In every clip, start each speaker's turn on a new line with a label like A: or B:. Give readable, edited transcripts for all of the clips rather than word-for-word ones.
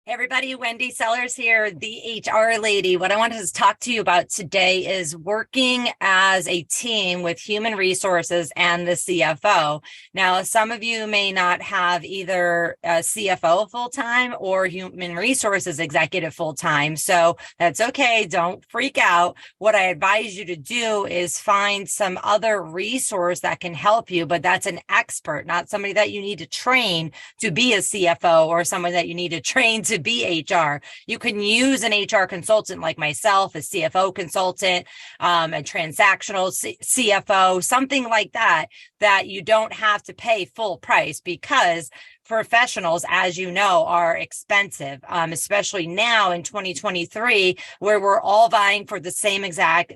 A: Hey everybody, Wendy Sellers here, the HR lady. What I wanted to talk to you about today is working as a team with human resources and the CFO. Now, some of you may not have either a CFO full-time or human resources executive full-time, so that's okay. Don't freak out. What I advise you to do is find some other resource that can help you, but that's an expert, not somebody that you need to train to be a CFO or someone that you need to train to be HR. You can use an HR consultant like myself, a CFO consultant, a transactional CFO, something like that, that you don't have to pay full price, because professionals, as you know, are expensive, especially now in 2023, where we're all vying for the same exact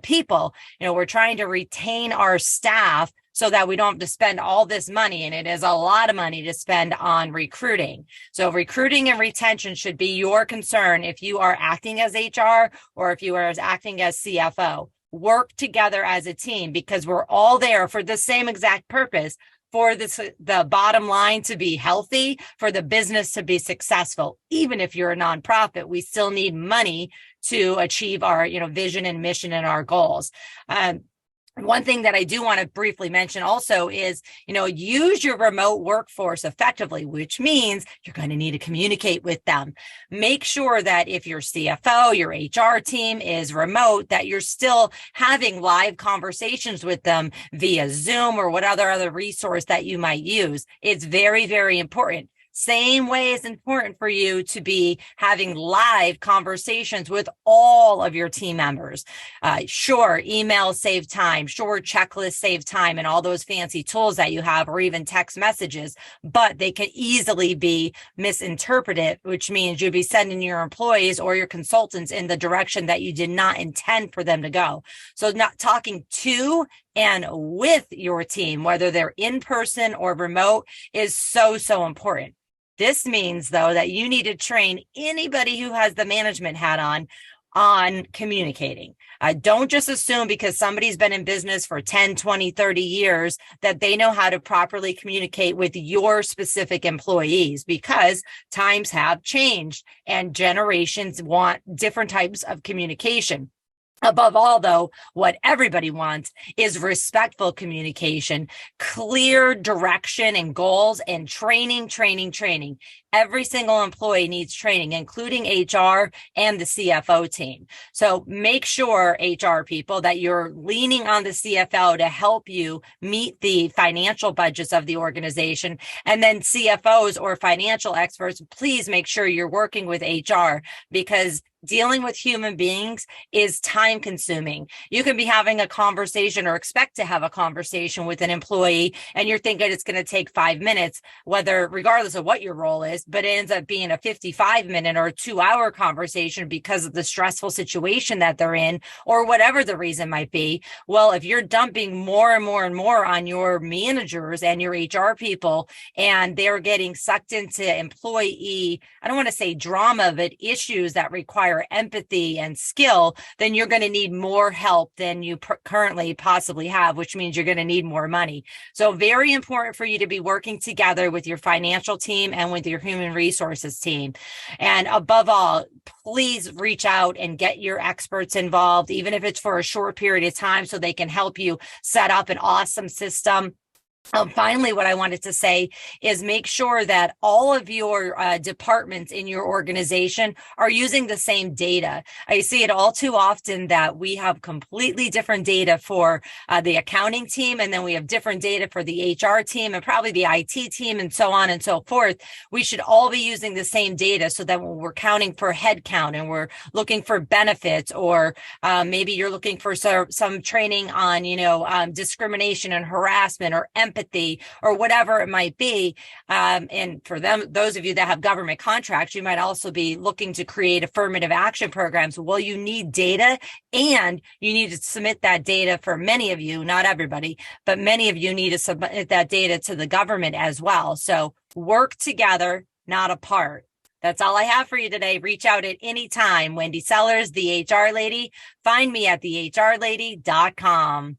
A: people. We're trying to retain our staff so that we don't have to spend all this money. And it is a lot of money to spend on recruiting. So recruiting and retention should be your concern if you are acting as HR or if you are acting as CFO. Work together as a team, because we're all there for the same exact purpose, for the bottom line to be healthy, for the business to be successful. Even if you're a nonprofit, we still need money to achieve our vision and mission and our goals. One thing that I do want to briefly mention also is, use your remote workforce effectively, which means you're going to need to communicate with them. Make sure that if your CFO, your HR team is remote, that you're still having live conversations with them via Zoom or what other resource that you might use. It's very, very important. Same way it's important for you to be having live conversations with all of your team members. Sure, emails save time. Sure, checklists save time and all those fancy tools that you have, or even text messages, but they can easily be misinterpreted, which means you'd be sending your employees or your consultants in the direction that you did not intend for them to go. So not talking to and with your team, whether they're in person or remote, is so important. This means, though, that you need to train anybody who has the management hat on communicating. Don't just assume because somebody's been in business for 10, 20, 30 years that they know how to properly communicate with your specific employees, because times have changed and generations want different types of communication. Above all, though, what everybody wants is respectful communication, clear direction and goals, and training. Every single employee needs training, including HR and the CFO team. So make sure, HR people, that you're leaning on the CFO to help you meet the financial budgets of the organization. And then CFOs or financial experts, please make sure you're working with HR, because dealing with human beings is time consuming. You can be having a conversation or expect to have a conversation with an employee, and you're thinking it's going to take 5 minutes, regardless of what your role is, but it ends up being a 55-minute or 2-hour conversation because of the stressful situation that they're in, or whatever the reason might be. Well, if you're dumping more and more on your managers and your HR people, and they're getting sucked into employee, I don't want to say drama, but issues that require empathy and skill, then you're going to need more help than you currently possibly have, which means you're going to need more money. So very important for you to be working together with your financial team and with your human resources team. And above all, please reach out and get your experts involved, even if it's for a short period of time, so they can help you set up an awesome system. Finally, what I wanted to say is make sure that all of your departments in your organization are using the same data. I see it all too often that we have completely different data for the accounting team, and then we have different data for the HR team and probably the IT team, and so on and so forth. We should all be using the same data, so that when we're counting for head count and we're looking for benefits, or maybe you're looking for some training on, discrimination and harassment or empathy or whatever it might be. And for those of you that have government contracts, you might also be looking to create affirmative action programs. Well, you need data, and you need to submit that data. For many of you, not everybody, but many of you need to submit that data to the government as well. So work together, not apart. That's all I have for you today. Reach out at any time. Wendy Sellers, the HR Lady. Find me at thehrlady.com.